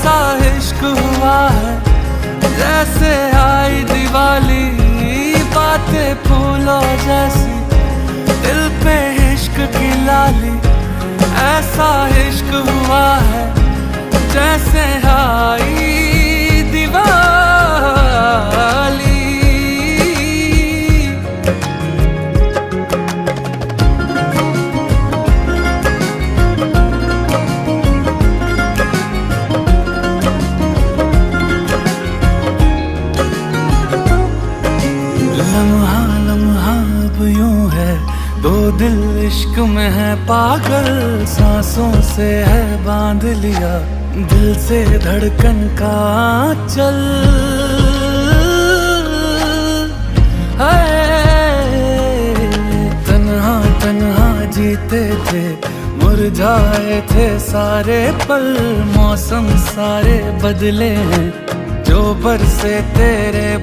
ऐसा इश्क हुआ है जैसे आई दिवाली, बातें फूलों जैसी दिल पे इश्क की लाली। ऐसा इश्क हुआ है जैसे आई दिवाली। लम्हा लम्हा अब यूं है, दो दिल इश्क में है पागल। सांसों से है बांध लिया दिल से धड़कन का चल। तन्हा तन्हा जीते थे, मुरझाए थे सारे पल। मौसम सारे बदले हैं जो बरसे तेरे